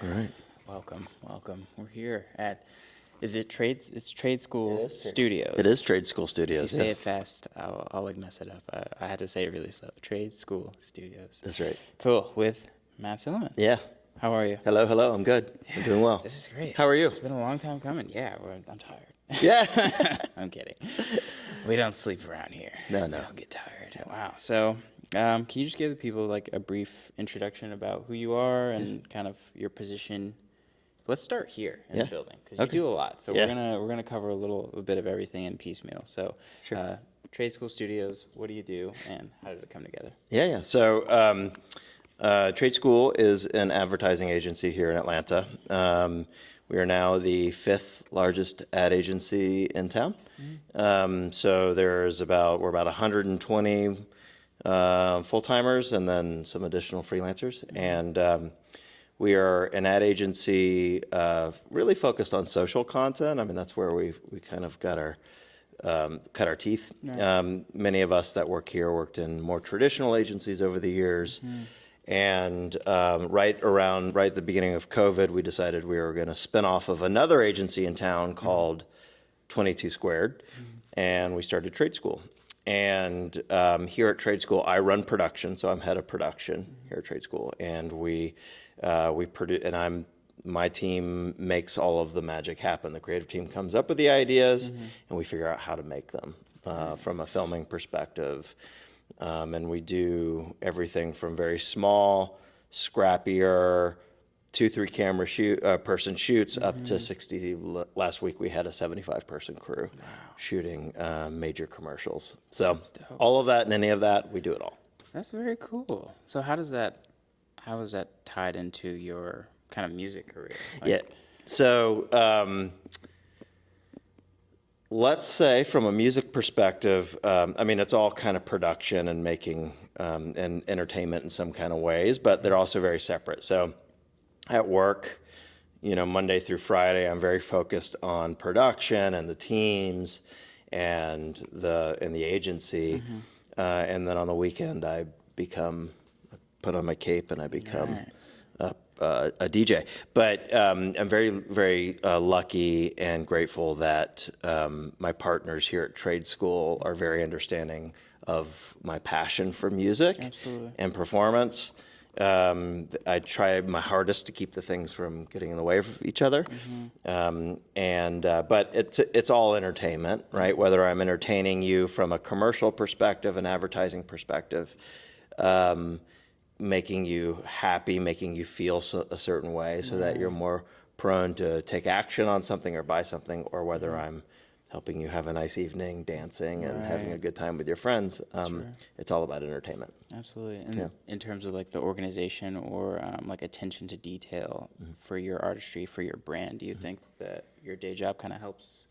All right. Welcome. We're here at, is it Trade? It's Trade School Studios. It is Trade School Studios. If you say it fast, I'll like mess it up. I had to say it really slow. Trade School Studios. That's right. Cool. With Matt Sillman. Yeah. How are you? Hello. I'm good. I'm doing well. This is great. How are you? It's been a long time coming. Yeah, I'm tired. Yeah. I'm kidding. We don't sleep around here. No. We don't get tired. Wow. So, can you just give the people like a brief introduction about who you are and kind of your position? Let's start here in the building because you do a lot. So we're gonna cover a bit of everything in piecemeal. So, Trade School Studios, what do you do, and how did it come together? Yeah. So, Trade School is an advertising agency here in Atlanta. We are now the 5th largest ad agency in town. So we're about 120 full-timers and then some additional freelancers. And we are an ad agency really focused on social content. I mean, that's where we kind of got our cut our teeth. Right. Many of us that work here worked in more traditional agencies over the years. And right at the beginning of COVID, we decided we were going to spin off of another agency in town called 22 Squared, and we started Trade School. And here at Trade School, I run production, so I'm head of production here at Trade School, and we produce. And my team makes all of the magic happen. The creative team comes up with the ideas, and we figure out how to make them from a filming perspective. And we do everything from very small, scrappier, 2-3 camera person shoots up to 60. Last week we had a 75-person crew shooting major commercials. So all of that and any of that, we do it all. That's very cool. So how is that tied into your kind of music career? So let's say from a music perspective, I mean, it's all kind of production and making and entertainment in some kind of ways, but they're also very separate. So at work, Monday through Friday, I'm very focused on production and the teams and the agency. And then on the weekend, I put on my cape and I become a DJ. But I'm very, very lucky and grateful that my partners here at Trade School are very understanding of my passion for music and performance. I try my hardest to keep the things from getting in the way of each other. But it's all entertainment, right? Whether I'm entertaining you from a commercial perspective, an advertising perspective, making you happy, making you feel a certain way so that you're more prone to take action on something or buy something, or whether I'm helping you have a nice evening dancing and having a good time with your friends. It's all about entertainment. Absolutely. And in terms of like the organization or like attention to detail for your artistry, for your brand, do you think that your day job kind of helps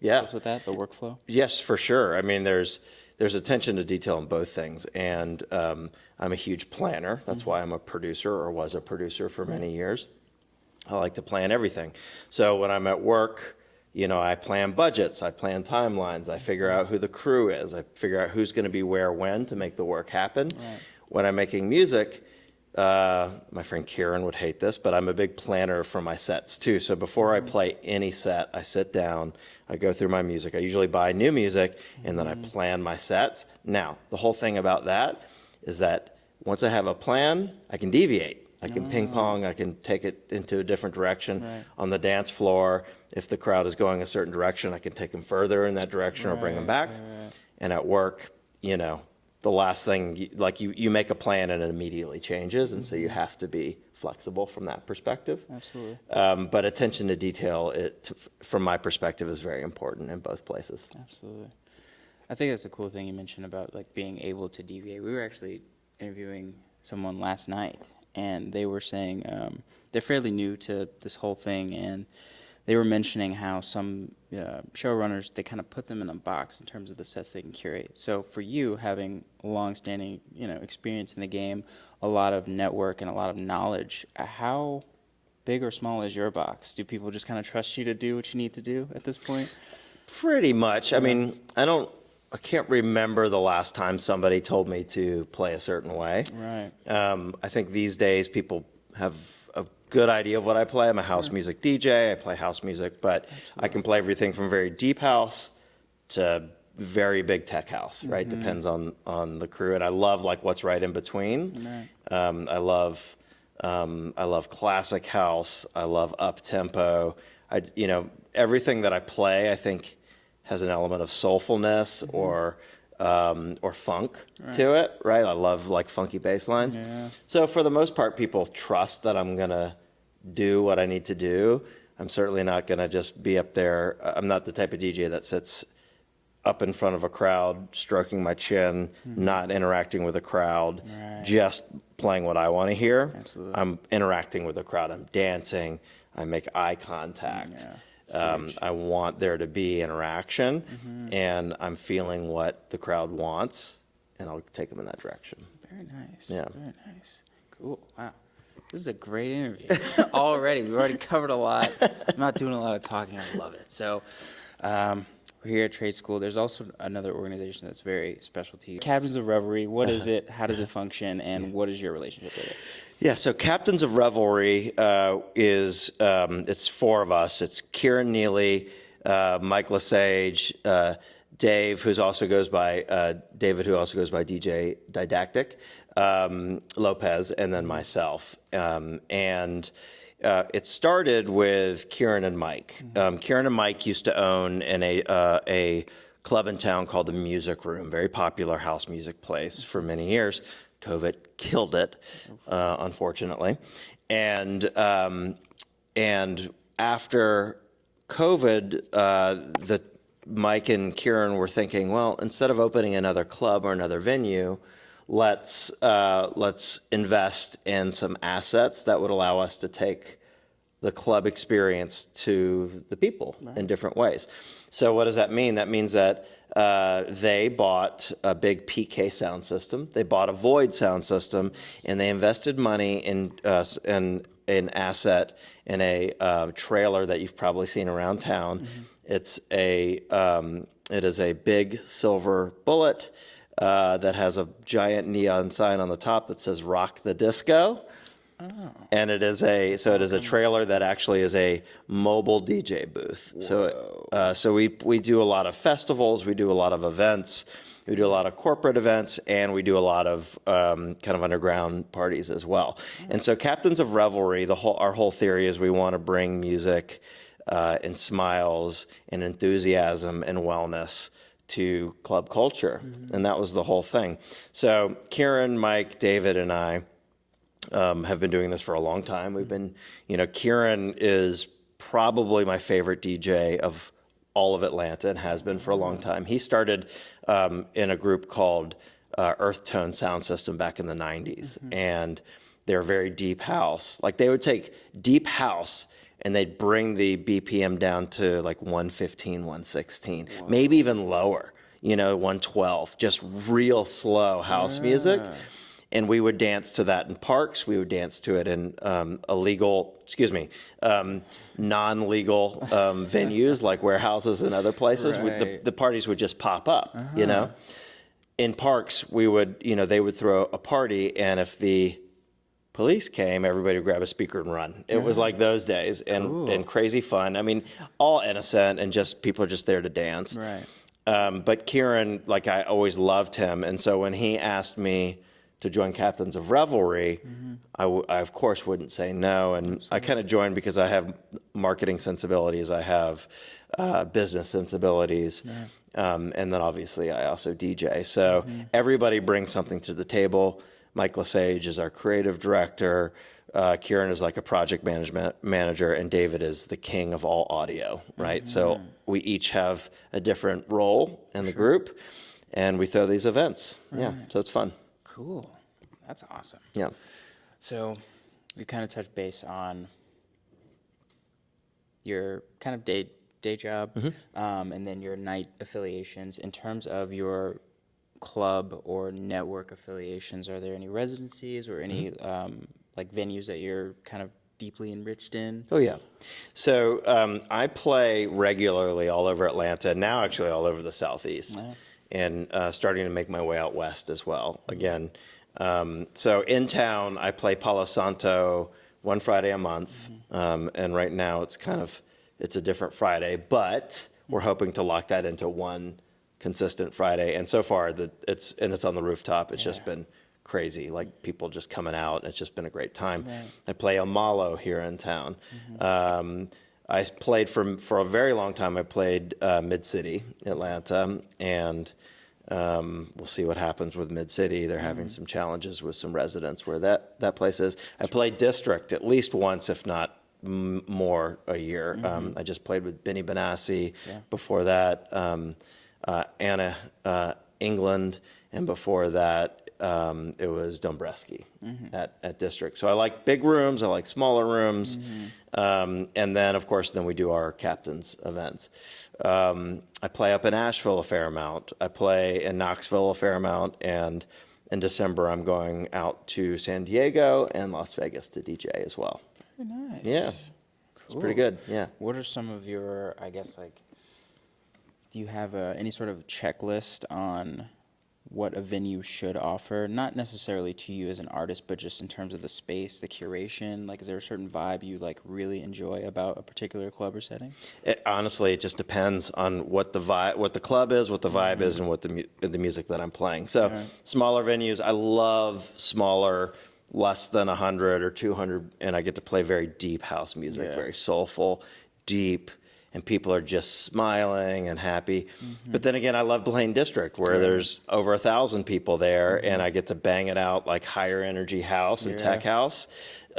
with that, the workflow? Yes, for sure. I mean, there's attention to detail in both things. And I'm a huge planner. That's why I'm a producer or was a producer for many years. I like to plan everything. So when I'm at work, I plan budgets, I plan timelines, I figure out who the crew is, I figure out who's going to be where when to make the work happen. Right. When I'm making music, my friend Kieran would hate this, but I'm a big planner for my sets too. So before I play any set, I sit down, I go through my music. I usually buy new music, and then I plan my sets. Now, the whole thing about that is that once I have a plan, I can deviate. I can ping pong, I can take it into a different direction. On the dance floor, if the crowd is going a certain direction, I can take them further in that direction or bring them back. And at work, the last thing, like you make a plan and it immediately changes, and so you have to be flexible from that perspective. Absolutely. But attention to detail, from my perspective, is very important in both places. Absolutely. I think that's a cool thing you mentioned about like being able to deviate. We were actually interviewing someone last night, and they were saying they're fairly new to this whole thing, and they were mentioning how some showrunners, they kind of put them in a box in terms of the sets they can curate. So for you, having long-standing experience in the game, a lot of network and a lot of knowledge, how big or small is your box? Do people just kind of trust you to do what you need to do at this point? Pretty much. I mean, I can't remember the last time somebody told me to play a certain way. Right. I think these days people have a good idea of what I play. I'm a house music DJ. I play house music, but I can play everything from very deep house to very big tech house, right? Depends on the crew, and I love like what's right in between. I love classic house. I love up tempo. Everything that I play, I think, has an element of soulfulness or funk to it, right? I love like funky bass lines. Yeah. So for the most part, people trust that I'm gonna do what I need to do. I'm certainly not gonna just be up there. I'm not the type of DJ that sits up in front of a crowd, stroking my chin, not interacting with a crowd, just playing what I want to hear. Absolutely. I'm interacting with the crowd. I'm dancing. I make eye contact. I want there to be interaction, and I'm feeling what the crowd wants, and I'll take them in that direction. Very nice. Yeah. Very nice. Cool. Wow. This is a great interview. Already. We've already covered a lot. I'm not doing a lot of talking. I love it. So, we're here at Trade School. There's also another organization that's very special to you. Captains of Revelry. What is it? How does it function? And what is your relationship with it? Yeah, so Captains of Revelry is, it's four of us. It's Kieran Neely, Mike Lesage, Dave, who also goes by, David, who also goes by DJ Didactic, Lopez, and then myself. It started with Kieran and Mike. Kieran and Mike used to own a club in town called the Music Room, very popular house music place for many years. COVID killed it, unfortunately. And after COVID, Mike and Kieran were thinking, well, instead of opening another club or another venue, let's invest in some assets that would allow us to take the club experience to the people in different ways. So what does that mean? That means that they bought a big PK sound system. They bought a Void sound system, and they invested money in an asset in a trailer that you've probably seen around town. It is a big silver Bullet that has a giant neon sign on the top that says "Rock the Disco." Oh. And it is a trailer that actually is a mobile DJ booth. Whoa. So we do a lot of festivals, we do a lot of events, we do a lot of corporate events, and we do a lot of kind of underground parties as well. And so Captains of Revelry, our whole theory is we want to bring music and smiles and enthusiasm and wellness to club culture, and that was the whole thing. So Kieran, Mike, David, and I have been doing this for a long time. We've been, Kieran is probably my favorite DJ of all of Atlanta and has been for a long time. He started in a group called Earth Tone Sound System back in the 90s, and they're very deep house. Like they would take deep house and they'd bring the BPM down to like 115, 116, maybe even lower, 112, just real slow house music. And we would dance to that in parks. We would dance to it in non-legal venues like warehouses and other places. Right. The parties would just pop up, In parks, they would throw a party, and if the police came, everybody would grab a speaker and run. It was like those days, and crazy fun. I mean, all innocent, and just people are just there to dance. Right. But Kieran, I always loved him, and so when he asked me to join Captains of Revelry, I of course wouldn't say no, and absolutely. I kind of joined because I have marketing sensibilities, I have business sensibilities, and then obviously I also DJ. So everybody brings something to the table. Mike Lesage is our creative director. Kieran is like a project management manager, and David is the king of all audio, right? So we each have a different role in the group, and we throw these events. Right. Yeah, so it's fun. Cool. That's awesome. Yeah. So we kind of touched base on your kind of day job, and then your night affiliations. In terms of your club or network affiliations, are there any residencies or any venues that you're kind of deeply enriched in? Oh, yeah. So I play regularly all over Atlanta, now actually all over the Southeast. Wow. And starting to make my way out west as well. Again, so in town, I play Palo Santo, one Friday a month. And right now it's a different Friday, but we're hoping to lock that into one consistent Friday. And so far it's on the rooftop. It's just been crazy, like people just coming out. It's just been a great time. Right. I play a Malo here in town. I played for a very long time. I played Mid-City, Atlanta, and we'll see what happens with Mid-City. They're having some challenges with some residents where that place is. I played District at least once, if not more, a year. I just played with Benny Benassi. Before that, Anna England, and before that, it was Dombreski at District. So I like big rooms. I like smaller rooms. And then, of course, we do our captain's events. I play up in Asheville a fair amount. I play in Knoxville a fair amount. And in December, I'm going out to San Diego and Las Vegas to DJ as well. Very nice. Yeah. Cool. It's pretty good. Yeah. What are some of your, I guess, like, do you have any sort of checklist on what a venue should offer? Not necessarily to you as an artist, but just in terms of the space, the curation. Like, is there a certain vibe you like really enjoy about a particular club or setting? Honestly, it just depends on what the vibe, what the club is, what the vibe is, and what the music that I'm playing. So smaller venues, I love smaller, less than 100 or 200, and I get to play very deep house music, very soulful, deep, and people are just smiling and happy. But then again, I love playing District, where there's over 1,000 people there, and I get to bang it out like higher energy house and tech house.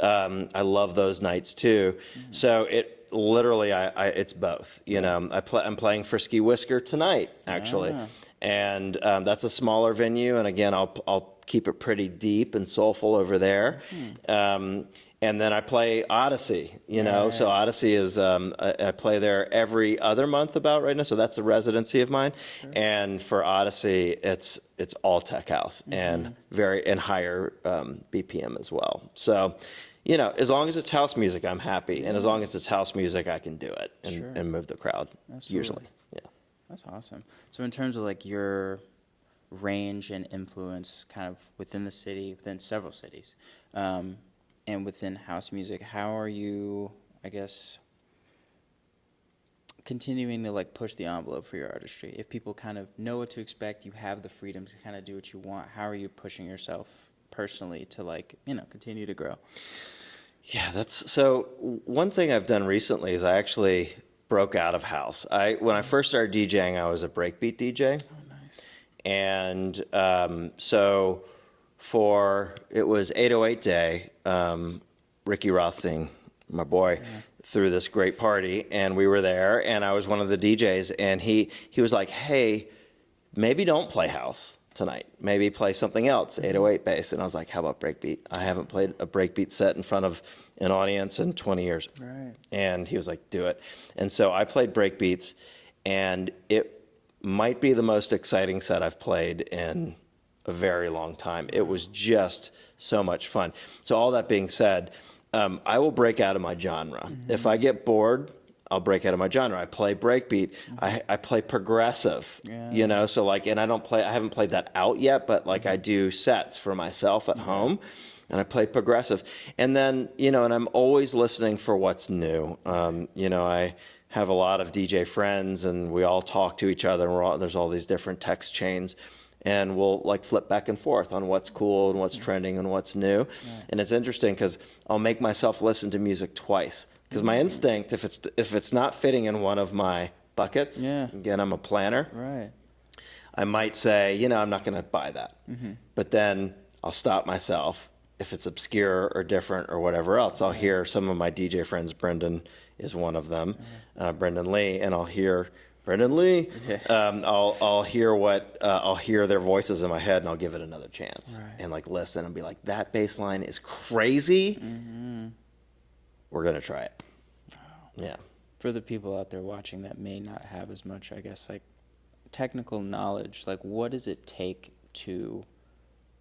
I love those nights too. So it literally, it's both. You know, I'm playing Frisky Whisker tonight, actually, and that's a smaller venue. And again, I'll keep it pretty deep and soulful over there. And then I play Odyssey, you know. So Odyssey is, I play there every other month about right now. So that's a residency of mine. And for Odyssey, it's all tech house and higher BPM as well. So, you know, as long as it's house music, I'm happy. And as long as it's house music, I can do it and move the crowd, usually. Yeah. That's awesome. So in terms of like your range and influence kind of within the city, within several cities, and within house music, how are you, I guess, continuing to like push the envelope for your artistry? If people kind of know what to expect, you have the freedom to kind of do what you want, how are you pushing yourself personally to like, you know, continue to grow? Yeah, so one thing I've done recently is I actually broke out of house. When I first started DJing, I was a breakbeat DJ. Oh, nice. And so it was 808 Day, Ricky Rothstein, my boy, threw this great party, and we were there, and I was one of the DJs, and he was like, hey, maybe don't play house tonight. Maybe play something else, 808 bass. And I was like, how about breakbeat? I haven't played a breakbeat set in front of an audience in 20 years. Right. And he was like, do it. And so I played breakbeats, and it might be the most exciting set I've played in a very long time. It was just so much fun. So all that being said, I will break out of my genre. If I get bored, I'll break out of my genre. I play breakbeat. I play progressive, you know, so like, and I haven't played that out yet, but like I do sets for myself at home, and I play progressive. And then, you know, and I'm always listening for what's new. You know, I have a lot of DJ friends, and we all talk to each other, and there's all these different text chains. And we'll like flip back and forth on what's cool and what's trending and what's new. And it's interesting because I'll make myself listen to music twice. Because my instinct, if it's not fitting in one of my buckets, again, I'm a planner, Right. I might say, you know, I'm not going to buy that. But then I'll stop myself. If it's obscure or different or whatever else, I'll hear some of my DJ friends, Brendan is one of them, Brendan Lee, and I'll hear Brendan Lee. I'll hear their voices in my head, and I'll give it another chance and like listen and be like, that bass line is crazy. We're gonna try it. Yeah. For the people out there watching that may not have as much, I guess, like technical knowledge, like what does it take to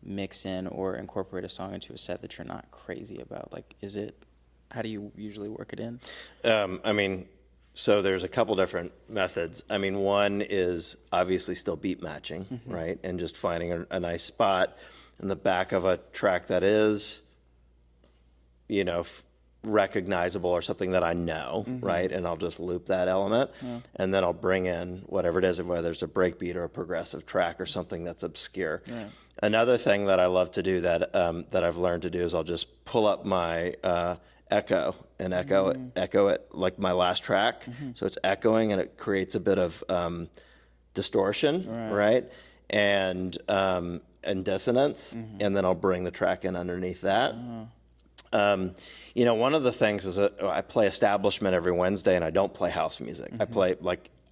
mix in or incorporate a song into a set that you're not crazy about? Like, how do you usually work it in? I mean, so there's a couple different methods. I mean, one is obviously still beat matching, right? And just finding a nice spot in the back of a track that is, you know, recognizable or something that I know, right? And I'll just loop that element, and then I'll bring in whatever it is, whether it's a breakbeat or a progressive track or something that's obscure. Yeah. Another thing that I love to do that I've learned to do is I'll just pull up my echo and echo it like my last track, so it's echoing and it creates a bit of distortion, right? And dissonance, and then I'll bring the track in underneath that. One of the things is that I play establishment every Wednesday, and I don't play house music.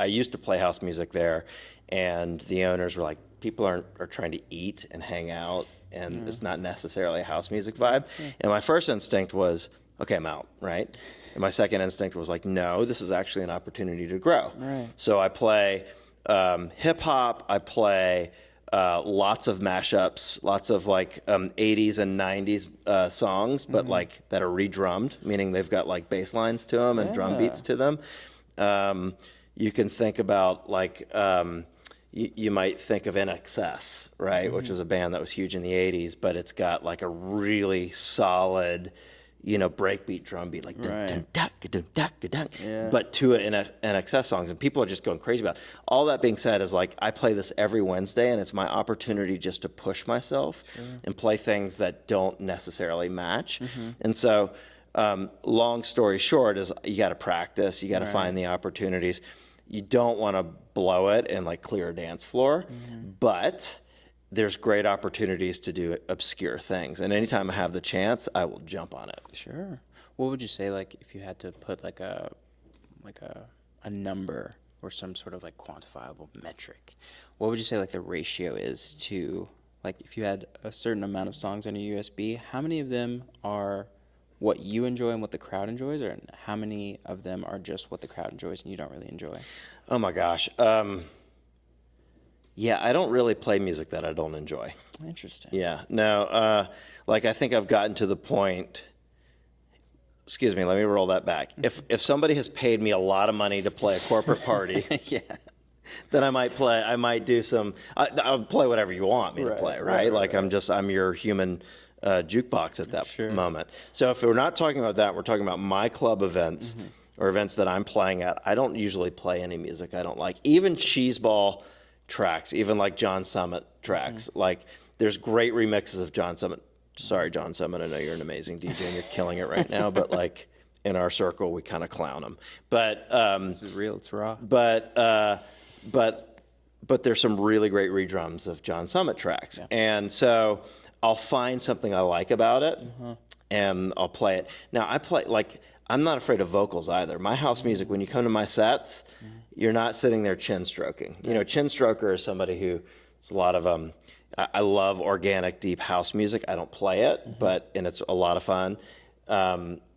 I used to play house music there, and the owners were like, people are trying to eat and hang out, and it's not necessarily a house music vibe. And my first instinct was, okay, I'm out, right? And my second instinct was like, no, this is actually an opportunity to grow. Right. So I play hip hop, I play lots of mashups, lots of like 80s and 90s songs, but like that are redrummed, meaning they've got like bass lines to them and drum beats to them. You can think about like, you might think of NXS, right, which was a band that was huge in the 80s, but it's got like a really solid, breakbeat drum beat, like dun, dun, dun, dun, dun, dun, dun, but to NXS songs, and people are just going crazy about it. All that being said is like I play this every Wednesday, and it's my opportunity just to push myself and play things that don't necessarily match. And so, long story short is you got to practice, you got to find the opportunities. You don't want to blow it and like clear a dance floor, but there's great opportunities to do obscure things. And anytime I have the chance, I will jump on it. Sure. What would you say, like, if you had to put like a number or some sort of like quantifiable metric, what would you say like the ratio is to, like, if you had a certain amount of songs on your USB, how many of them are what you enjoy and what the crowd enjoys, or how many of them are just what the crowd enjoys and you don't really enjoy? Oh my gosh. Yeah, I don't really play music that I don't enjoy. Interesting. Yeah, no, like I think I've gotten to the point, excuse me, let me roll that back. If somebody has paid me a lot of money to play a corporate party, then I might do some, I'll play whatever you want me to play, right? Like I'm your human jukebox at that moment. So if we're not talking about that, we're talking about my club events or events that I'm playing at, I don't usually play any music I don't like. Even cheeseball tracks, even like John Summit tracks. Like there's great remixes of John Summit. Sorry, John Summit, I know you're an amazing DJ and you're killing it right now, but like in our circle, we kind of clown him. But this is real, it's raw. But there's some really great redrums of John Summit tracks. And so I'll find something I like about it and I'll play it. Now I'm not afraid of vocals either. My house music, when you come to my sets, you're not sitting there chin stroking. Chin stroker is somebody who, it's a lot of, I love organic, deep house music. I don't play it, and it's a lot of fun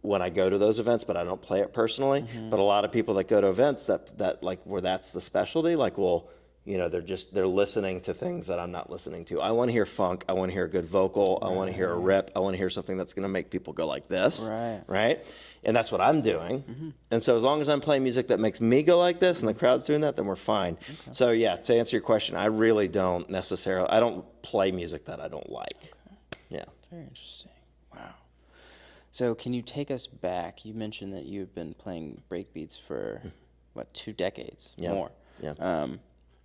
when I go to those events, but I don't play it personally. But a lot of people that go to events that like where that's the specialty, like, well, they're listening to things that I'm not listening to. I want to hear funk. I want to hear a good vocal. I want to hear a rip. I want to hear something that's going to make people go like this. Right? And that's what I'm doing. And so as long as I'm playing music that makes me go like this and the crowd's doing that, then we're fine. So yeah, to answer your question, I really don't necessarily, I don't play music that I don't like. Yeah. Very interesting. Wow. So can you take us back? You mentioned that you've been playing breakbeats for, 2 decades more. Yeah.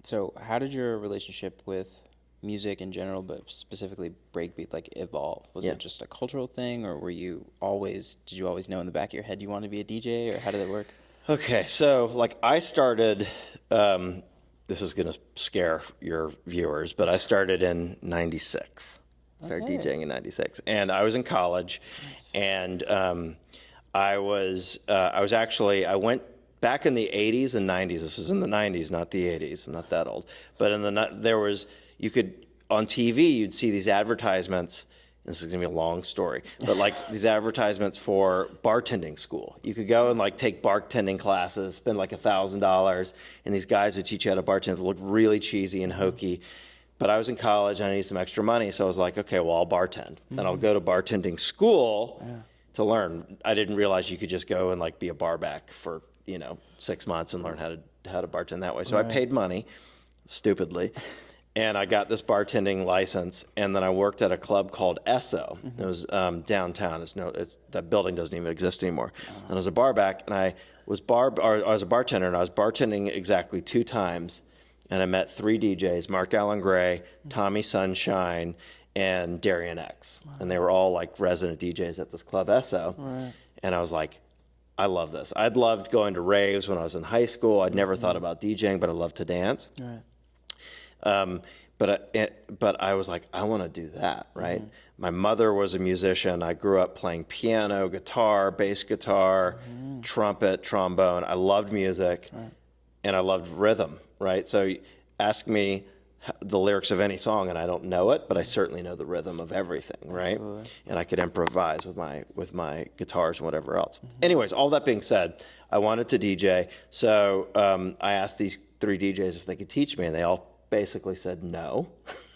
So how did your relationship with music in general, but specifically breakbeat, like evolve? Was it just a cultural thing, or did you always know in the back of your head you wanted to be a DJ, or how did it work? Okay, so like I started, this is going to scare your viewers, but I started in 96. Started DJing in 96, and I was in college, and I went back in the 80s and 90s. This was in the 90s, not the 80s. I'm not that old. But on TV, you'd see these advertisements. This is going to be a long story. But like these advertisements for bartending school. You could go and like take bartending classes, spend like $1,000, and these guys would teach you how to bartend. It looked really cheesy and hokey. But I was in college and I needed some extra money. So I was like, okay, well, I'll bartend. And I'll go to bartending school to learn. I didn't realize you could just go and like be a bar back for 6 months and learn how to bartend that way. So I paid money, stupidly, And I got this bartending license, and then I worked at a club called Esso. It was downtown. That building doesn't even exist anymore. And I was a bar back, and I was a bartender, and I was bartending exactly 2 times. And I met 3 DJs: Mark Allen Gray, Tommy Sunshine, and Darian X. And they were all like resident DJs at this club Esso. Right. And I was like, I love this. I'd loved going to raves when I was in high school. I'd never thought about DJing, but I loved to dance. Right. But I was like, I want to do that, right? My mother was a musician. I grew up playing piano, guitar, bass guitar, trumpet, trombone. I loved music, and I loved rhythm, right? So ask me the lyrics of any song, and I don't know it, but I certainly know the rhythm of everything, right? Absolutely. And I could improvise with my guitars and whatever else. Anyways, all that being said, I wanted to DJ, so I asked these 3 DJs if they could teach me, and they all basically said no.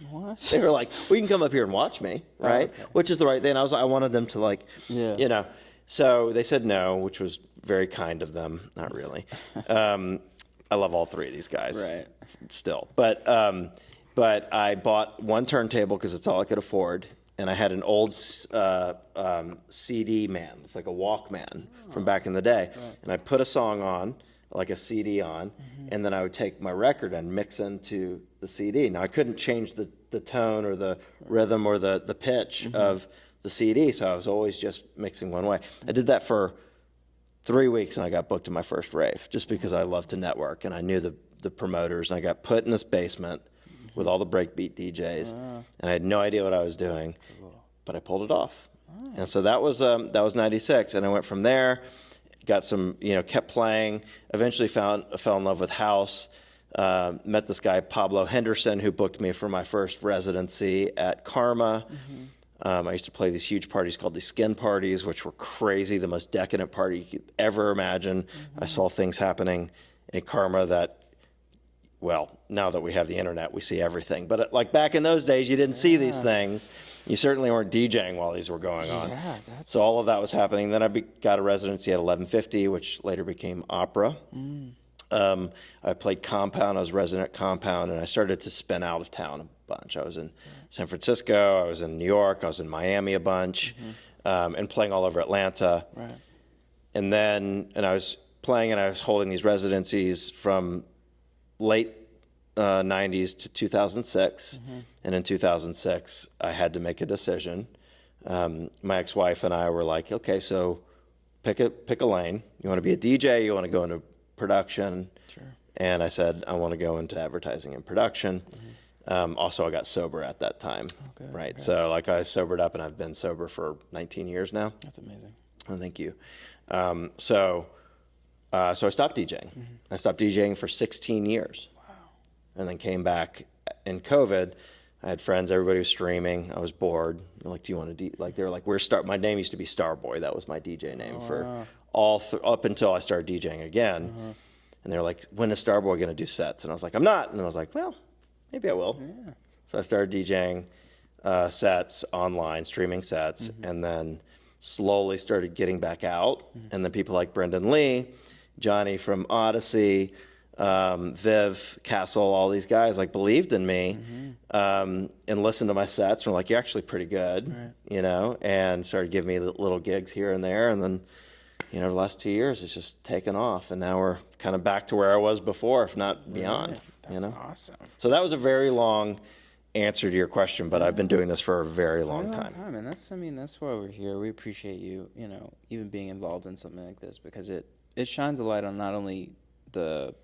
What? They were like, well, you can come up here and watch me, right? Oh, okay. Which is the right thing. I wanted them to like, you know. So they said no, which was very kind of them. Not really. I love all 3 of these guys, right? Still, but I bought 1 turntable because it's all I could afford, and I had an old CD man. It's like a Walkman from back in the day, and I put a song on, like a CD on, and then I would take my record and mix into the CD. Now I couldn't change the tone or the rhythm or the pitch of the CD, so I was always just mixing one way. I did that for 3 weeks, and I got booked to my first rave just because I love to network, and I knew the promoters, and I got put in this basement with all the breakbeat DJs, and I had no idea what I was doing, but I pulled it off. And so that was 96, and I went from there. Got some, kept playing, eventually fell in love with house, met this guy, Pablo Henderson, who booked me for my first residency at Karma. I used to play these huge parties called the Skin Parties, which were crazy, the most decadent party you could ever imagine. I saw things happening in Karma that, well, now that we have the internet, we see everything. But like back in those days, you didn't see these things. You certainly weren't DJing while these were going on. So all of that was happening. Then I got a residency at 1150, which later became Opera. I played Compound. I was resident at Compound, and I started to spin out of town a bunch. I was in San Francisco. I was in New York. I was in Miami a bunch, and playing all over Atlanta. Right. And I was playing, and I was holding these residencies from late 90s to 2006. And in 2006, I had to make a decision. My ex-wife and I were like, okay, so pick a lane. You want to be a DJ? You want to go into production? Sure. And I said, I want to go into advertising and production. Also, I got sober at that time. Okay, right. Congrats. So like I sobered up, and I've been sober for 19 years now. That's amazing. Oh, thank you. So I stopped DJing. I stopped DJing for 16 years. Wow. And then came back in COVID. I had friends, everybody was streaming. I was bored. They're like, do you want to they were like, my name used to be Starboy. That was my DJ name for up until I started DJing again. And they were like, when is Starboy going to do sets? And I was like, I'm not. And I was like, well, maybe I will. Yeah. So I started DJing sets online, streaming sets, and then slowly started getting back out. And then people like Brendan Lee, Johnny from Odyssey, Viv, Castle, all these guys like believed in me and listened to my sets and were like, you're actually pretty good, and started giving me little gigs here and there. And then, the last 2 years it's just taken off. And now we're kind of back to where I was before, if not beyond. That's awesome. So that was a very long answer to your question, but I've been doing this for a very long time. And that's why we're here. We appreciate you, even being involved in something like this, because it shines a light on not only the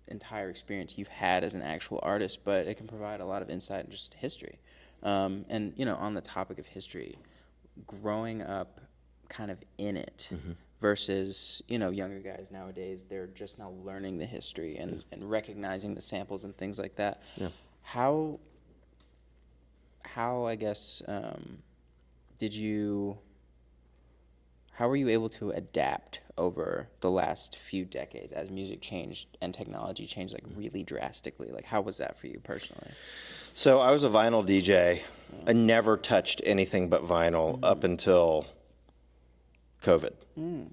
entire experience you've had as an actual artist, but it can provide a lot of insight into just history. And on the topic of history, growing up kind of in it versus younger guys nowadays, they're just now learning the history and recognizing the samples and things like that. How I guess how were you able to adapt over the last few decades as music changed and technology changed like really drastically? Like, how was that for you personally? So I was a vinyl DJ. I never touched anything but vinyl up until COVID.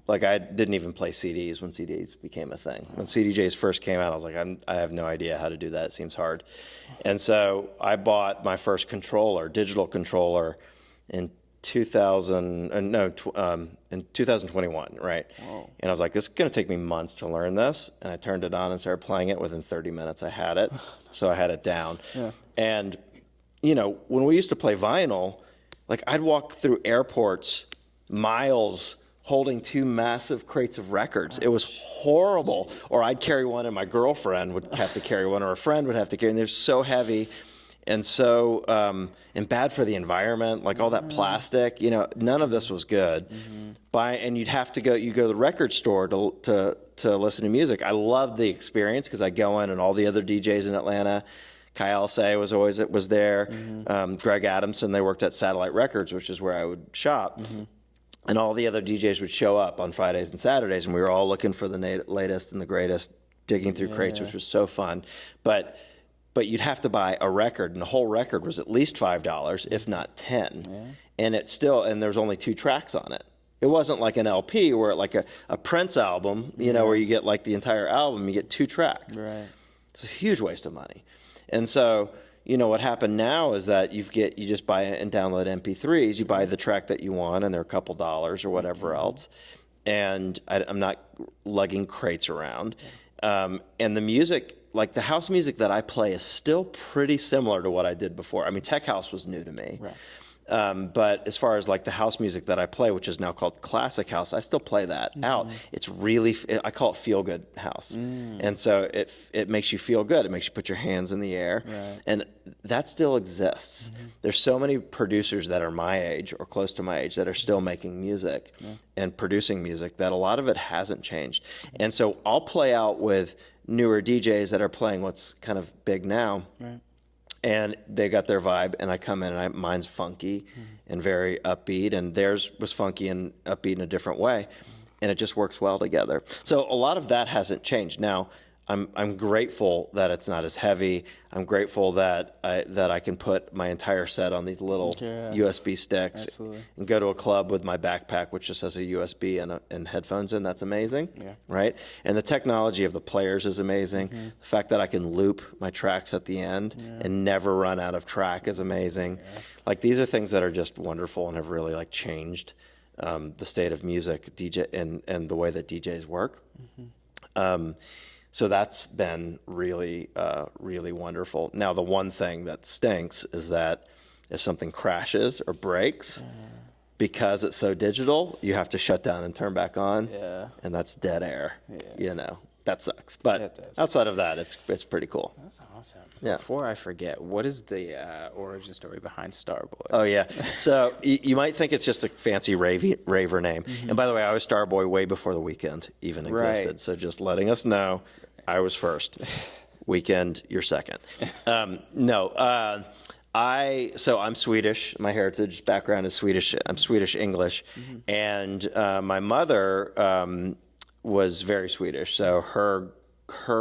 Like I didn't even play CDs when CDs became a thing. When CDJs first came out, I was like, I have no idea how to do that. It seems hard. And so I bought my first digital controller in 2021, right? Whoa. And I was like, this is going to take me months to learn this. And I turned it on and started playing it. Within 30 minutes, I had it. So I had it down. Yeah. And, when we used to play vinyl, like I'd walk through airports miles holding 2 massive crates of records. It was horrible. Or I'd carry one and my girlfriend would have to carry one, or a friend would have to carry, and they're so heavy and so and bad for the environment, like all that plastic. None of this was good. And you go to the record store to listen to music. I loved the experience because I go in and all the other DJs in Atlanta. Kai Alsay was there. Greg Adamson, they worked at Satellite Records, which is where I would shop. And all the other DJs would show up on Fridays and Saturdays, and we were all looking for the latest and the greatest, digging through crates, which was so fun. But you'd have to buy a record, and the whole record was at least $5, if not 10. And and there's only 2 tracks on it. It wasn't like an LP where like a Prince album, where you get like the entire album, you get 2 tracks. Right. It's a huge waste of money. And so, what happened now is that you just buy and download MP3s. You buy the track that you want, and they're a couple dollars or whatever else. And I'm not lugging crates around. And the music, like the house music that I play, is still pretty similar to what I did before. I mean, tech house was new to me. Right. But as far as like the house music that I play, which is now called classic house, I still play that out. It's really, I call it feel good house. And so it makes you feel good. It makes you put your hands in the air. Right. And that still exists. There's so many producers that are my age or close to my age that are still making music and producing music that a lot of it hasn't changed. And so I'll play out with newer DJs that are playing what's kind of big now. Right. And they got their vibe, and I come in, and mine's funky and very upbeat, and theirs was funky and upbeat in a different way, and it just works well together. So a lot of that hasn't changed. Now, I'm grateful that it's not as heavy. I'm grateful that I can put my entire set on these little USB sticks. Absolutely. And go to a club with my backpack, which just has a USB and headphones in. That's amazing, right? And the technology of the players is amazing. The fact that I can loop my tracks at the end and never run out of track is amazing. Like these are things that are just wonderful and have really like changed the state of music, DJ, and the way that DJs work. So that's been really, really wonderful. Now, the one thing that stinks is that if something crashes or breaks, because it's so digital, you have to shut down and turn back on, and that's dead air. That sucks. But outside of that, it's pretty cool. That's awesome. Yeah. Before I forget, what is the origin story behind Starboy? Oh, yeah. So you might think it's just a fancy raver name. And by the way, I was Starboy way before the Weekend even existed. Right. So just letting us know, I was first. Weekend, you're second. I'm Swedish. My heritage background is Swedish. I'm Swedish English. And my mother was very Swedish. So her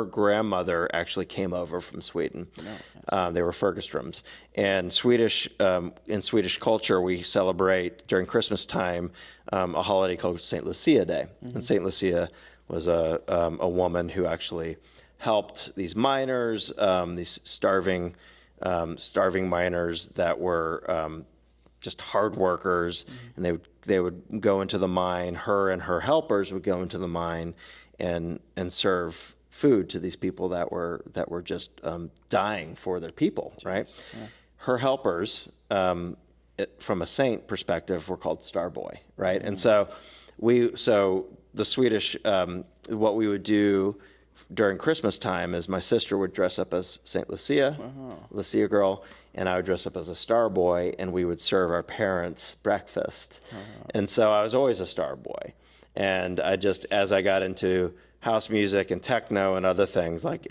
grandmother actually came over from Sweden. They were Fergestroms. And in Swedish culture, we celebrate during Christmas time a holiday called St. Lucia Day. And St. Lucia was a woman who actually helped these miners, these starving miners that were just hard workers, and they would go into the mine. Her and her helpers would go into the mine and serve food to these people that were just dying for their people, right? Yeah. Her helpers, from a saint perspective, were called Starboy, right? And so the Swedish, what we would do during Christmas time is my sister would dress up as St. Lucia, Lucia girl, and I would dress up as a star boy, and we would serve our parents breakfast. And so I was always a star boy. And as I got into house music and techno and other things, like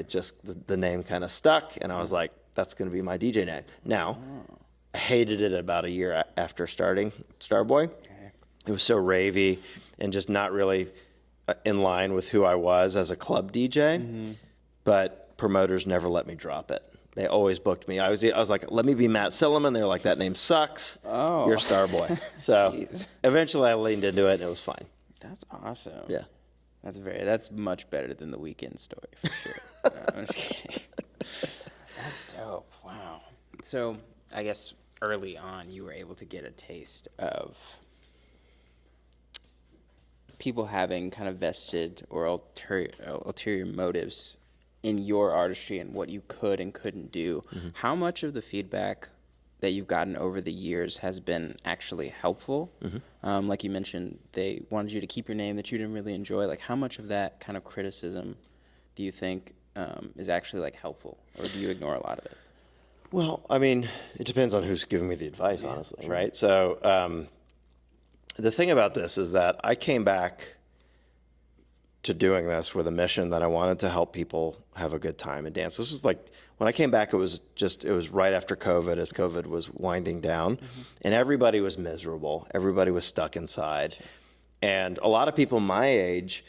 the name kind of stuck, and I was like, that's going to be my DJ name. Now, I hated it about a year after starting Starboy. Okay. It was so ravey and just not really in line with who I was as a club DJ, but promoters never let me drop it They always booked me. I was like, let me be Matt Sillman. They're like, that name sucks. Oh. You're Starboy. So Jeez. eventually I leaned into it and it was fine. That's awesome. Yeah. That's much better than the Weeknd story for sure. No, I'm just kidding. That's dope. Wow. So I guess early on you were able to get a taste of people having kind of vested or ulterior motives in your artistry and what you could and couldn't do. How much of the feedback that you've gotten over the years has been actually helpful? Like you mentioned, they wanted you to keep your name that you didn't really enjoy. Like, how much of that kind of criticism do you think is actually like helpful, or do you ignore a lot of it? Well, I mean, it depends on who's giving me the advice, honestly, right? So the thing about this is that I came back to doing this with a mission that I wanted to help people have a good time and dance. This was like, when I came back, it was right after COVID, as COVID was winding down, and everybody was miserable. Everybody was stuck inside. And a lot of people my age,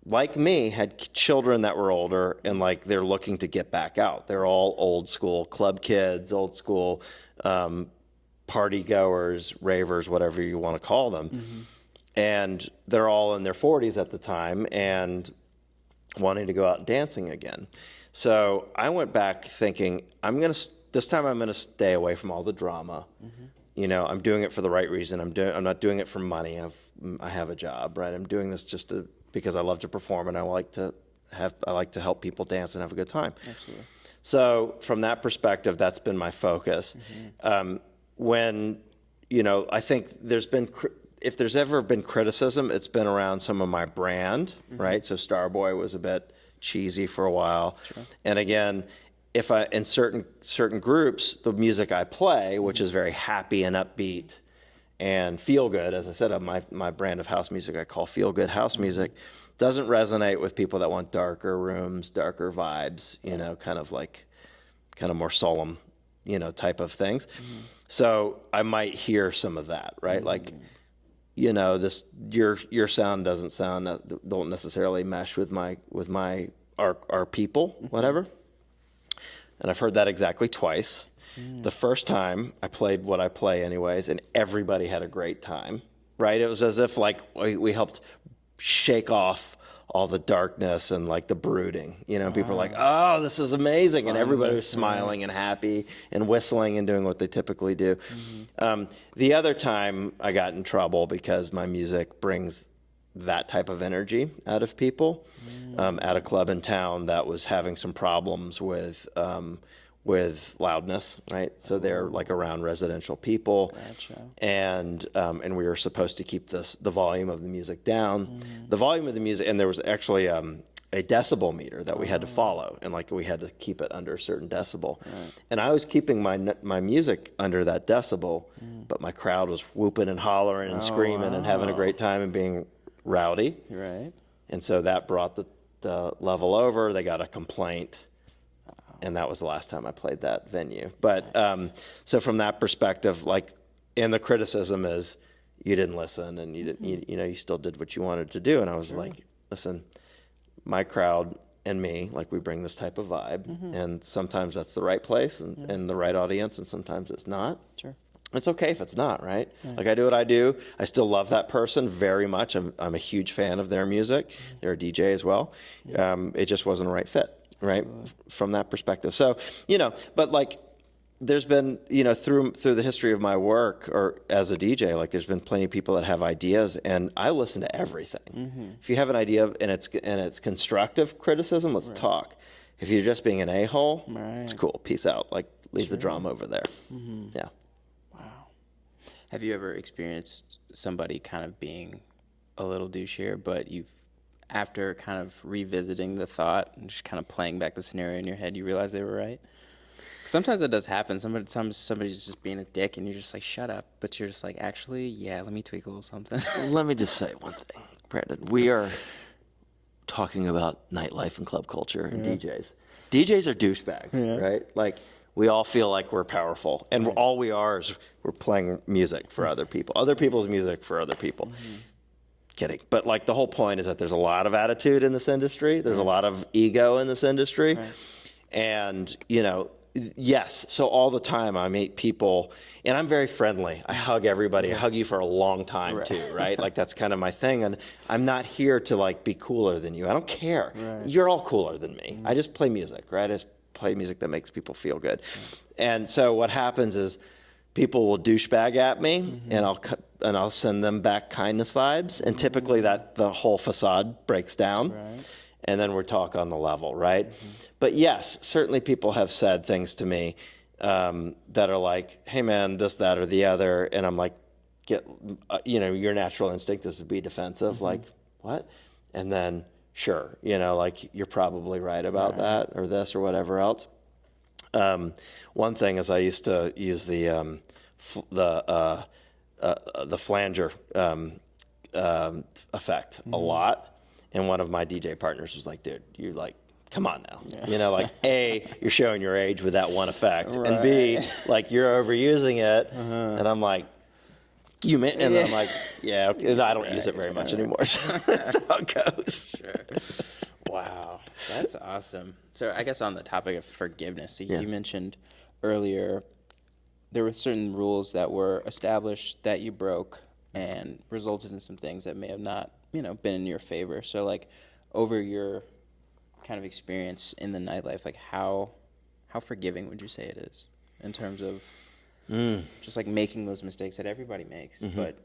like me, had children that were older, and like they're looking to get back out. They're all old school club kids, old school party goers, ravers, whatever you want to call them. And they're all in their 40s at the time and wanting to go out dancing again. So I went back thinking, this time I'm gonna stay away from all the drama. You know, I'm doing it for the right reason. I'm not doing it for money. I have a job, right? I'm doing this just because I love to perform, and I like to help people dance and have a good time. Absolutely. So from that perspective, that's been my focus. When, you know, I think if there's ever been criticism, it's been around some of my brand, right? So Starboy was a bit cheesy for a while. And again, in certain groups, the music I play, which is very happy and upbeat and feel good, as I said, my brand of house music I call feel good house music, doesn't resonate with people that want darker rooms, darker vibes, you know, kind of more solemn, you know, type of things. So I might hear some of that, right? Like, you know, your sound don't necessarily mesh with our people, whatever. And I've heard that exactly twice. The first time I played what I play anyways, and everybody had a great time, right? It was as if like we helped shake off all the darkness and like the brooding, you know, people are like, oh, this is amazing. And everybody was smiling and happy and whistling and doing what they typically do. The other time I got in trouble because my music brings that type of energy out of people, at a club in town that was having some problems with loudness, right? So they're like around residential people. Gotcha. And we were supposed to keep the volume of the music down. The volume of the music, and there was actually a decibel meter that we had to follow, and like we had to keep it under a certain decibel. And I was keeping my music under that decibel, but my crowd was whooping and hollering and screaming and having a great time and being rowdy. Right. And so that brought the level over. They got a complaint. And that was the last time I played that venue. But so from that perspective, like, and the criticism is you didn't listen, and you didn't, you still did what you wanted to do. And I was like, listen, my crowd and me, like, we bring this type of vibe, and sometimes that's the right place and the right audience, and sometimes it's not. Sure. It's okay if it's not, right? Like, I do what I do. I still love that person very much. I'm a huge fan of their music. They're a DJ as well. It just wasn't a right fit. Right. Absolutely. From that perspective. So, but like there's been, through the history of my work or as a DJ, like there's been plenty of people that have ideas, and I listen to everything. If you have an idea and it's constructive criticism, let's talk. If you're just being an a-hole, it's cool. Peace out. Like, leave the drama over there. Yeah. Wow. Have you ever experienced somebody kind of being a little douchier, but after kind of revisiting the thought and just kind of playing back the scenario in your head, you realize they were right? Sometimes that does happen. Sometimes somebody's just being a dick, and you're just like, shut up. But you're just like, actually, yeah, let me tweak a little something. Let me just say one thing, Brandon. We are talking about nightlife and club culture and DJs. DJs are douchebags, right? Like, we all feel like we're powerful, and all we are is we're playing music for other people. Other people's music for other people. Kidding. But like, the whole point is that there's a lot of attitude in this industry. There's a lot of ego in this industry. And, Yes. So all the time I meet people, and I'm very friendly. I hug everybody. I hug you for a long time too, right? Like that's kind of my thing. And I'm not here to like be cooler than you. I don't care. You're all cooler than me. I just play music, right? I just play music that makes people feel good. And so what happens is people will douchebag at me, and I'll send them back kindness vibes, and typically that the whole facade breaks down. And then we talk on the level, right? But yes, certainly people have said things to me that are like, hey man, this, that, or the other. And I'm like, your natural instinct is to be defensive. Like, what? And then, sure, like you're probably right about that or this or whatever else. One thing is I used to use the flanger effect a lot. And one of my DJ partners was like, dude, you're like, come on now. Like A, you're showing your age with that one effect. And B, like you're overusing it. And I'm like, and then I'm like, yeah, okay. I don't use it very much anymore. So that's how it goes. Sure. Wow. That's awesome. So I guess on the topic of forgiveness, so you mentioned earlier there were certain rules that were established that you broke and resulted in some things that may have not been in your favor. So like over your kind of experience in the nightlife, like how forgiving would you say it is in terms of just like making those mistakes that everybody makes, but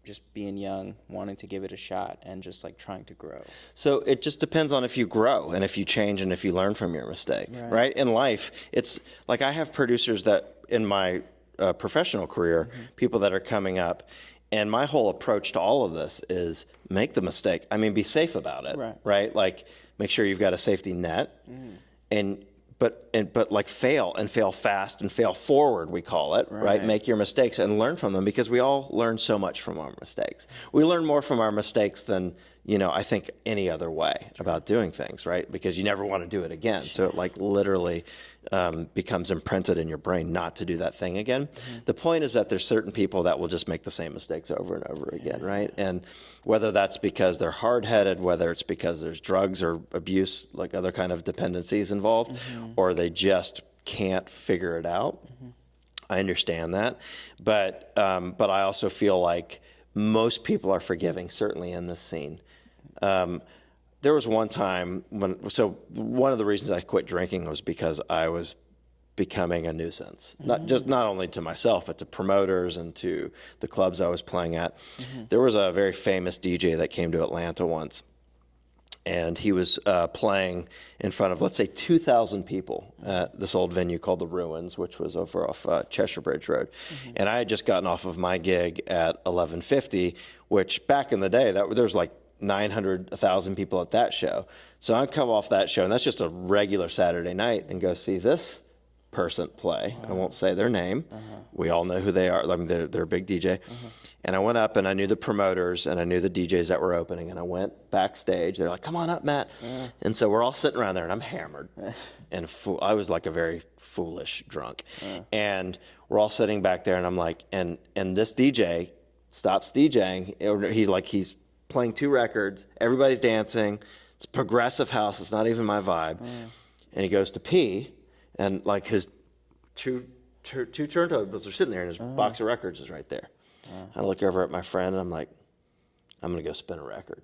just being young, wanting to give it a shot and just like trying to grow? So it just depends on if you grow and if you change and if you learn from your mistake, right? In life, it's like I have producers that in my professional career, people that are coming up. And my whole approach to all of this is make the mistake. I mean, be safe about it, right? Like, make sure you've got a safety net, but like fail and fail fast and fail forward, we call it, right? Make your mistakes and learn from them, because we all learn so much from our mistakes. We learn more from our mistakes than I think any other way about doing things, right? Because you never want to do it again. So it like literally becomes imprinted in your brain not to do that thing again. The point is that there's certain people that will just make the same mistakes over and over again, right? And whether that's because they're hard-headed, whether it's because there's drugs or abuse, like other kind of dependencies involved, or they just can't figure it out. I understand that. But I also feel like most people are forgiving, certainly in this scene. There was one time one of the reasons I quit drinking was because I was becoming a nuisance, not only to myself, but to promoters and to the clubs I was playing at. There was a very famous DJ that came to Atlanta once, and he was playing in front of, let's say, 2,000 people at this old venue called The Ruins, which was over off Cheshire Bridge Road. And I had just gotten off of my gig at 1150, which back in the day, there was like 900, 1,000 people at that show. So I come off that show, and that's just a regular Saturday night, and go see this person play. I won't say their name. We all know who they are. I mean, they're a big DJ. And I went up, and I knew the promoters, and I knew the DJs that were opening, and I went backstage. They're like, come on up, Matt. And so we're all sitting around there, and I'm hammered. And I was like a very foolish drunk. And we're all sitting back there, and I'm like, and this DJ stops DJing. He's playing 2 records. Everybody's dancing. It's progressive house. It's not even my vibe. And he goes to pee, and like his two turntables are sitting there, and his box of records is right there. I look over at my friend, and I'm like, I'm going to go spin a record.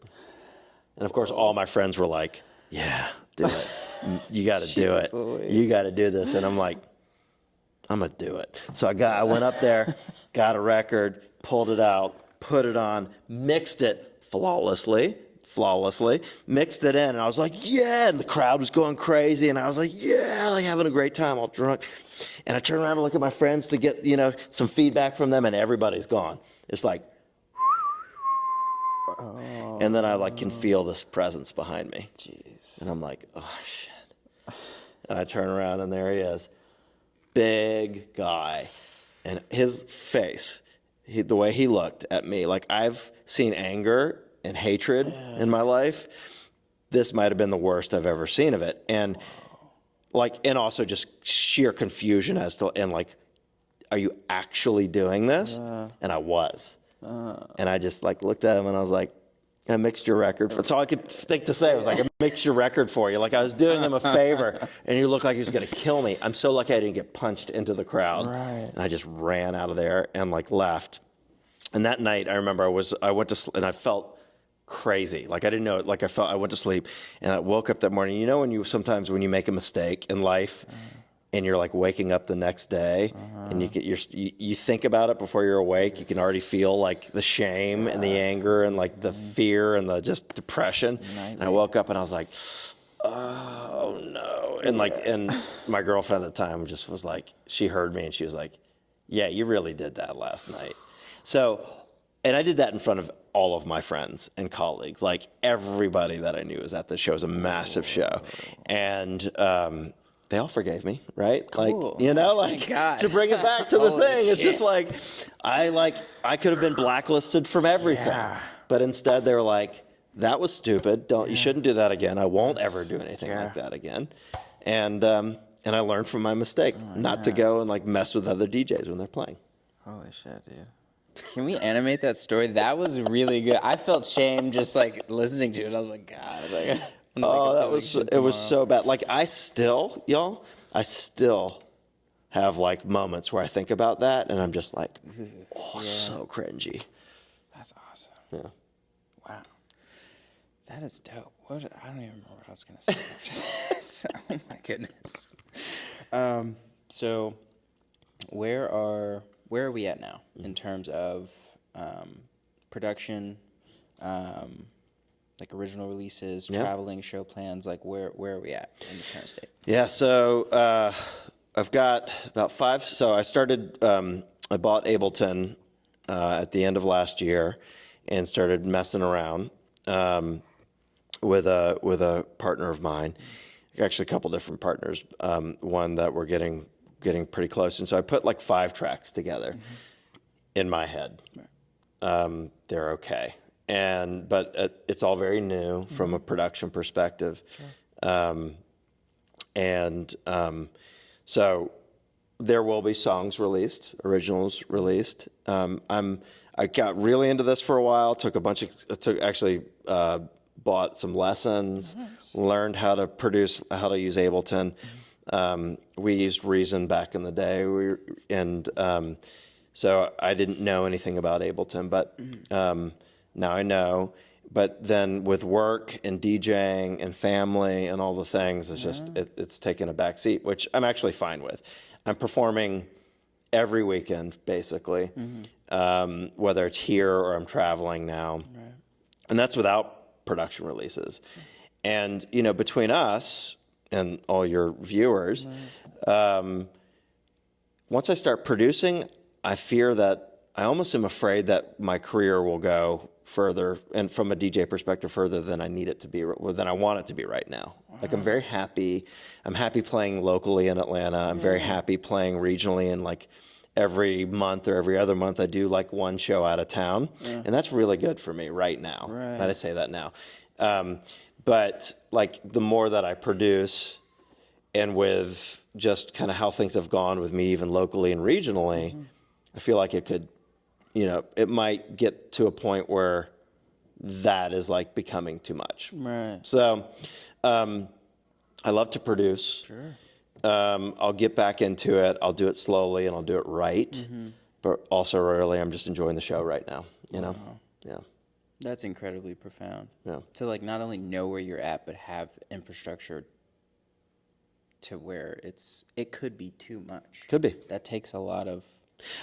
And of course, all my friends were like, yeah, do it. You got to do it. You got to do this. And I'm like, I'm going to do it. So I went up there, got a record, pulled it out, put it on, mixed it flawlessly, mixed it in. And I was like, yeah. And the crowd was going crazy. And I was like, yeah, like having a great time, all drunk. And I turn around and look at my friends to get, some feedback from them. And everybody's gone. It's like, and then I can feel this presence behind me. Jeez. And I'm like, oh, shit. And I turn around, and there he is. Big guy. And his face, the way he looked at me, like I've seen anger and hatred in my life. This might have been the worst I've ever seen of it. And and also just sheer confusion as to, are you actually doing this? And I was. And I just looked at him, and I was like, I mixed your record. That's all I could think to say. I was like, I mixed your record for you. Like I was doing him a favor, and you looked like he was going to kill me. I'm so lucky I didn't get punched into the crowd. Right. And I just ran out of there and like left. And that night, I remember I went to sleep, and I felt crazy. Like I didn't know it. Like I went to sleep, and I woke up that morning. You know, when you make a mistake in life, and you're like waking up the next day, and you think about it before you're awake. You can already feel like the shame and the anger and like the fear and the just depression. And I woke up and I was like, oh no. And and my girlfriend at the time just was like, she heard me and she was like, yeah, you really did that last night. So, and I did that in front of all of my friends and colleagues. Like everybody that I knew was at this show. It was a massive show. And, they all forgave me, right? Cool. Like, you know, like to bring it back to the thing. It's just like I could have been blacklisted from everything, but instead they were like, "That was stupid. You shouldn't do that again. I won't ever do anything like that again." And I learned from my mistake not to go and like mess with other DJs when they're playing. Holy shit, dude. Can we animate that story? That was really good. I felt shame just like listening to it. I was like, God, like. It was so bad. Like I still have like moments where I think about that and I'm just like, so cringy. That's awesome. Yeah. Wow. That is dope. I don't even remember what I was gonna say after that. Oh my goodness. So where are we at now in terms of production, like original releases, traveling, show plans, like where are we at in this current state? Yeah, so I've got about 5. So I started, I bought Ableton at the end of last year and started messing around with a partner of mine. Actually, a couple different partners. One that we're getting pretty close. And so I put like 5 tracks together in my head. They're okay. But it's all very new from a production perspective. Sure. So there will be songs released, originals released. I got really into this for a while, bought some lessons, learned how to produce, how to use Ableton. We used Reason back in the day, so I didn't know anything about Ableton, but now I know. But then with work and DJing and family and all the things, it's just it's taken a back seat, which I'm actually fine with. I'm performing every weekend basically, whether it's here or I'm traveling now, and that's without production releases. And you know, between us and all your viewers, once I start producing, I fear that I almost am afraid that my career will go further, and from a DJ perspective, further than I need it to be, than I want it to be right now. Like I'm very happy. I'm happy playing locally in Atlanta. I'm very happy playing regionally, and like every month or every other month, I do like one show out of town, and that's really good for me right now. And I say that now, but like the more that I produce, and with just kind of how things have gone with me, even locally and regionally, I feel like it could. You know, it might get to a point where that is like becoming too much. Right. So, I love to produce. Sure. I'll get back into it. I'll do it slowly and I'll do it right. But also, really, I'm just enjoying the show right now. You know. Yeah. That's incredibly profound. Yeah. To like not only know where you're at, but have infrastructure to where it could be too much. Could be. That takes a lot of.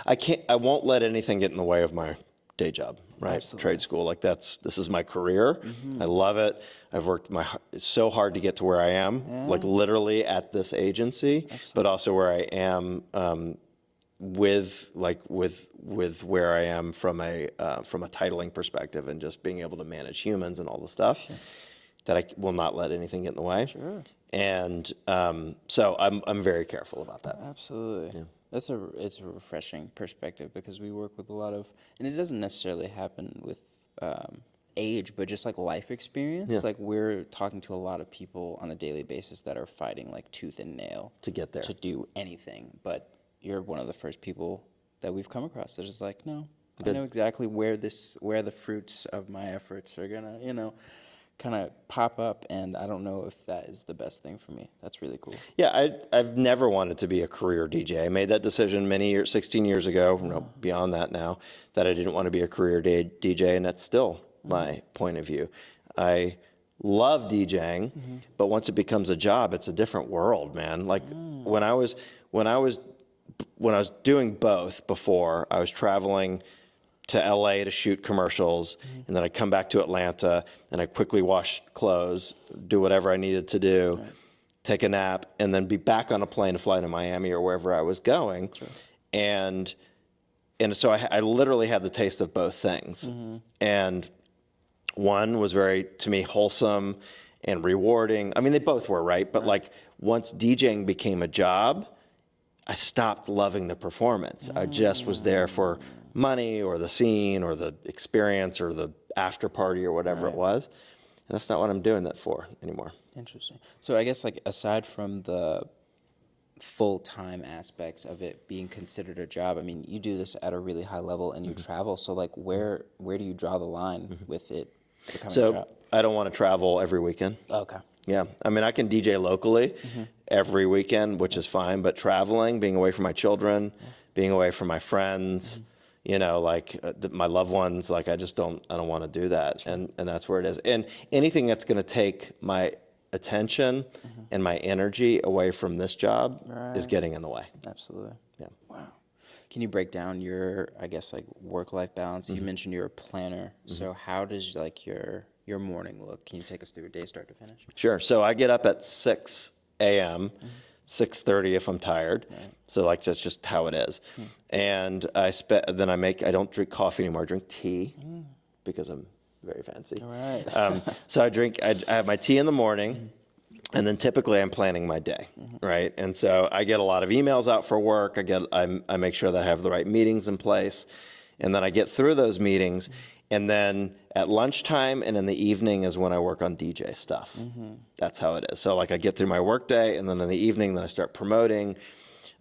I won't let anything get in the way of my day job, right? Absolutely. Trade school, like this is my career. I love it. I've worked so hard to get to where I am, like literally at this agency, but also where I am with where I am from a titling perspective and just being able to manage humans and all the stuff that I will not let anything get in the way. Sure. And so I'm very careful about that. Absolutely. Yeah. It's a refreshing perspective because we work with a lot of, and it doesn't necessarily happen with age, but just like life experience. Yeah. Like we're talking to a lot of people on a daily basis that are fighting like tooth and nail to get there, to do anything. But you're one of the first people that we've come across that is like, no, I know exactly where the fruits of my efforts are gonna, kind of pop up, and I don't know if that is the best thing for me. That's really cool. Yeah, I've never wanted to be a career DJ. I made that decision many years, 16 years ago, no, beyond that now, that I didn't want to be a career DJ, and that's still my point of view. I love DJing, but once it becomes a job, it's a different world, man. Like when I was doing both before, I was traveling to LA to shoot commercials, and then I'd come back to Atlanta, and I'd quickly wash clothes, do whatever I needed to do, take a nap, and then be back on a plane to fly to Miami or wherever I was going. Sure. And so I literally had the taste of both things. And one was very, to me, wholesome and rewarding. I mean, they both were, right? But like once DJing became a job, I stopped loving the performance. I just was there for money or the scene or the experience or the after party or whatever it was. And that's not what I'm doing that for anymore. Interesting. So I guess like aside from the full-time aspects of it being considered a job, I mean, you do this at a really high level and you travel. So like where do you draw the line with it becoming a job? I don't want to travel every weekend. Okay. Yeah. I mean, I can DJ locally every weekend, which is fine, but traveling, being away from my children, being away from my friends, like my loved ones, like I don't want to do that. Sure. And that's where it is. And anything that's going to take my attention and my energy away from this job is getting in the way. Absolutely. Yeah. Wow. Can you break down your, I guess, like work-life balance? You mentioned you're a planner. So how does like your morning look? Can you take us through your day start to finish? Sure. So I get up at 6 a.m., 6:30 if I'm tired. Right. So like that's just how it is. And I don't drink coffee anymore. I drink tea because I'm very fancy. All right. So I have my tea in the morning, and then typically I'm planning my day, right? And so I get a lot of emails out for work. I make sure that I have the right meetings in place, and then I get through those meetings. And then at lunchtime and in the evening is when I work on DJ stuff. That's how it is. So like I get through my work day, and then in the evening, then I start promoting.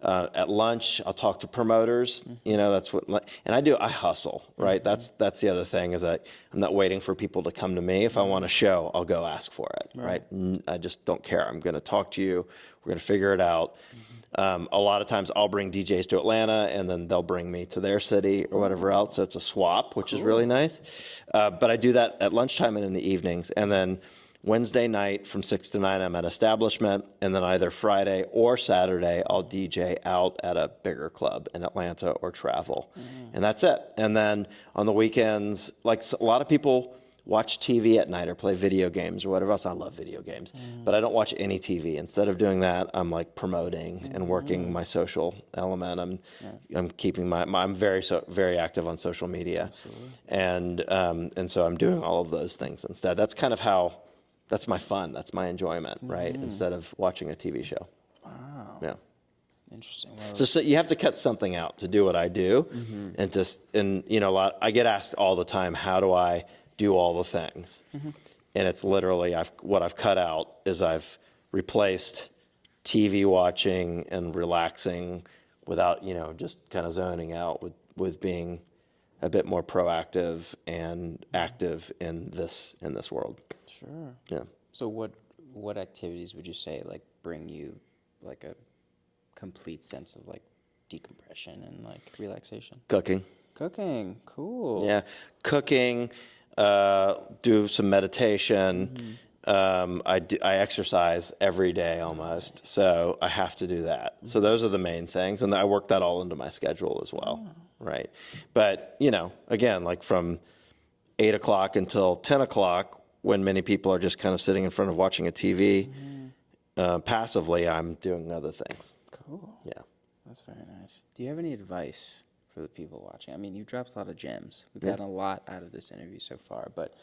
At lunch, I'll talk to promoters. That's what, and I hustle, right? That's the other thing is that I'm not waiting for people to come to me. If I want a show, I'll go ask for it, right? I just don't care. I'm going to talk to you. We're going to figure it out. A lot of times I'll bring DJs to Atlanta, and then they'll bring me to their city or whatever else. So it's a swap, which is really nice. But I do that at lunchtime and in the evenings. And then Wednesday night from 6 to 9, I'm at Establishment. And then either Friday or Saturday, I'll DJ out at a bigger club in Atlanta or travel. And that's it. And then on the weekends, like a lot of people watch TV at night or play video games or whatever else. I love video games, but I don't watch any TV. Instead of doing that, I'm like promoting and working my social element. I'm keeping I'm very active on social media. Absolutely. And so I'm doing all of those things instead. That's kind of that's my fun. That's my enjoyment, right? Instead of watching a TV show. Wow. Yeah. Interesting. So you have to cut something out to do what I do. I get asked all the time, how do I do all the things? And it's literally what I've cut out is I've replaced TV watching and relaxing without just kind of zoning out with being a bit more proactive and active in this world. Sure. Yeah. So what activities would you say like bring you like a complete sense of like decompression and like relaxation? Cooking, cool. Yeah, cooking. Do some meditation. I exercise every day almost, so I have to do that. So those are the main things, and I work that all into my schedule as well, right? But again, like from 8 o'clock until 10 o'clock, when many people are just kind of sitting in front of watching a TV passively, I'm doing other things. Cool. Yeah, that's very nice. Do you have any advice for the people watching? I mean, you've dropped a lot of gems. We've gotten a lot out of this interview so far, but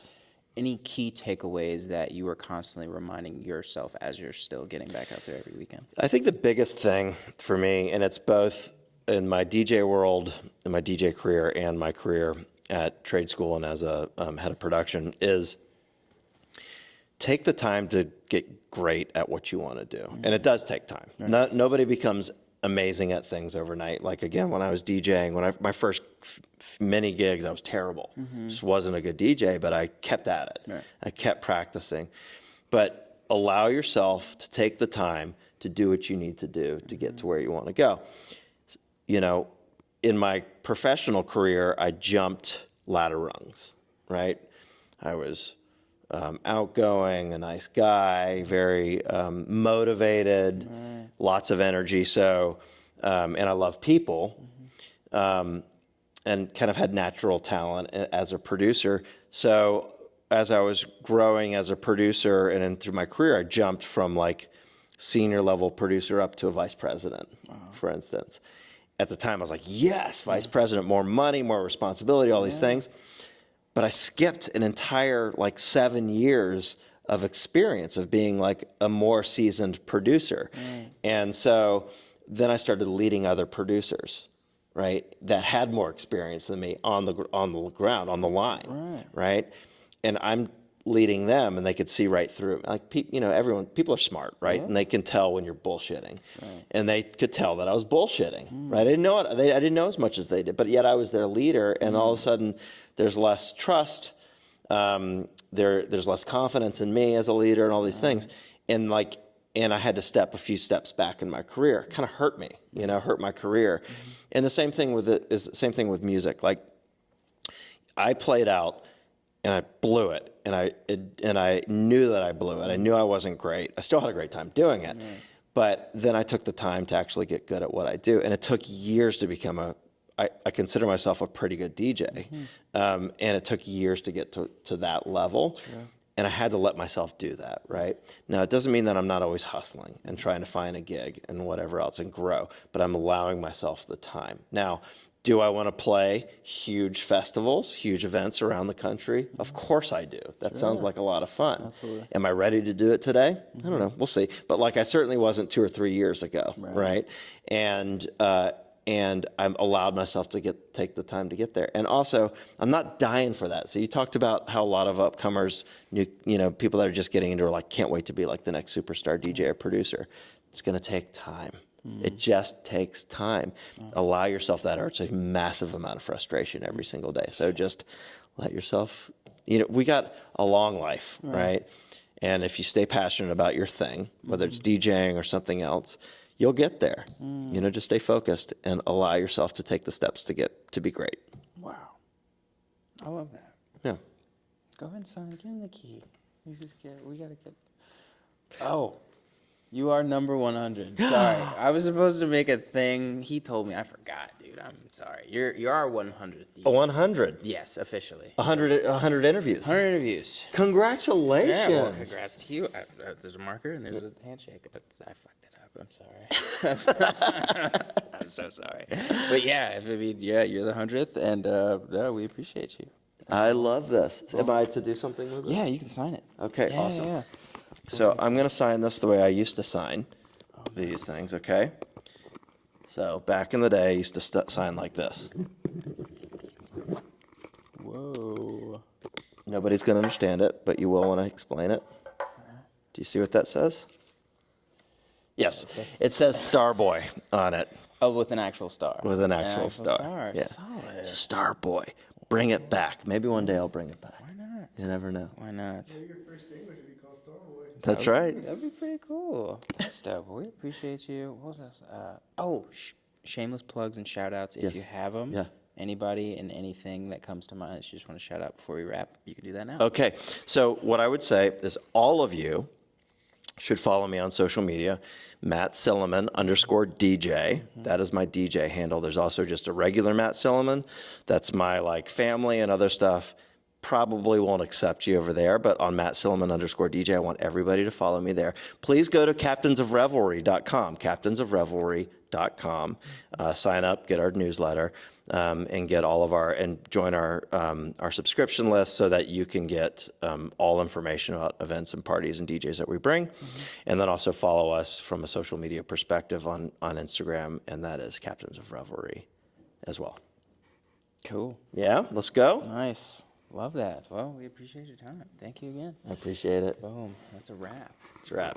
any key takeaways that you are constantly reminding yourself as you're still getting back out there every weekend? I think the biggest thing for me, and it's both in my DJ world, in my DJ career, and my career at trade school and as a head of production, is take the time to get great at what you want to do. And it does take time. Nobody becomes amazing at things overnight. Like, again, when I was DJing, my first many gigs, I was terrible. Just wasn't a good DJ, but I kept at it. Right. I kept practicing. But allow yourself to take the time to do what you need to do to get to where you want to go. You know, in my professional career, I jumped ladder rungs, right? I was outgoing, a nice guy, very motivated, lots of energy. So, and I love people, and kind of had natural talent as a producer. So as I was growing as a producer and then through my career, I jumped from like senior level producer up to a vice president, for instance. At the time, I was like, yes, vice president, more money, more responsibility, all these things. But I skipped an entire like 7 years of experience of being like a more seasoned producer. And so then I started leading other producers, right, that had more experience than me on the ground, on the line, right? And I'm leading them, and they could see right through it. Like, you know, people are smart, right? And they can tell when you're bullshitting. And they could tell that I was bullshitting, right? I didn't know it. I didn't know as much as they did, but yet I was their leader, and all of a sudden there's less trust. There's less confidence in me as a leader and all these things. And I had to step a few steps back in my career. It kind of hurt me, you know, hurt my career. And the same thing with music. Like, I played out and I blew it, and I knew that I blew it. I knew I wasn't great. I still had a great time doing it, but then I took the time to actually get good at what I do, and it took years to become I consider myself a pretty good DJ, and it took years to get to that level, and I had to let myself do that, right? Now, it doesn't mean that I'm not always hustling and trying to find a gig and whatever else and grow, but I'm allowing myself the time. Now, do I want to play huge festivals, huge events around the country? Of course I do. That sounds like a lot of fun. Absolutely. Am I ready to do it today? I don't know. We'll see. But like, I certainly wasn't 2 or 3 years ago, right? And I'm allowed myself to take the time to get there. And also, I'm not dying for that. So you talked about how a lot of upcomers, people that are just getting into it, like, can't wait to be like the next superstar DJ or producer. It's going to take time. It just takes time. Allow yourself that, or it's a massive amount of frustration every single day. So just let yourself, we got a long life, right? And if you stay passionate about your thing, whether it's DJing or something else, you'll get there. Just stay focused and allow yourself to take the steps to be great. Wow. I love that. Yeah. Go ahead and sign. Give him the key. We got to get. Oh. You are number 100. Sorry. I was supposed to make a thing. He told me. I forgot, dude. I'm sorry. You are 100th. A 100? Yes, officially. 100 interviews. 100 interviews. Congratulations. Yeah, well, congrats to you. There's a marker and there's a handshake. I fucked it up. I'm sorry. I'm so sorry. But yeah, you're the 100th, and we appreciate you. I love this. Am I to do something with it? Yeah, you can sign it. Okay, awesome. Yeah. So I'm going to sign this the way I used to sign these things, okay? So back in the day, I used to sign like this. Whoa. Nobody's going to understand it, but you will when I explain it. Do you see what that says? Yes, it says Starboy on it. Oh, with an actual star. With an actual star. Yeah. Solid. It's a Starboy. Bring it back. Maybe one day I'll bring it back. Why not? You never know. Why not? Maybe your first single should be called Starboy. That's right. That'd be pretty cool. That's dope. We appreciate you. What was this? Shameless plugs and shout outs if Yes. you have them. Yeah. Anybody and anything that comes to mind that you just want to shout out before we wrap, you can do that now. Okay, so what I would say is all of you should follow me on social media, Matt Sillman _DJ. That is my DJ handle. There's also just a regular Matt Sillman. That's my family and other stuff. Probably won't accept you over there, but on Matt Sillman _DJ, I want everybody to follow me there. Please go to captainsofrevelry.com, captainsofrevelry.com. Sign up, get our newsletter, and get and join our subscription list so that you can get all information about events and parties and DJs that we bring. And then also follow us from a social media perspective on Instagram, and that is Captains of Revelry as well. Cool. Yeah, let's go. Nice. Love that. Well, we appreciate your time. Thank you again. I appreciate it. Boom. That's a wrap. It's a wrap.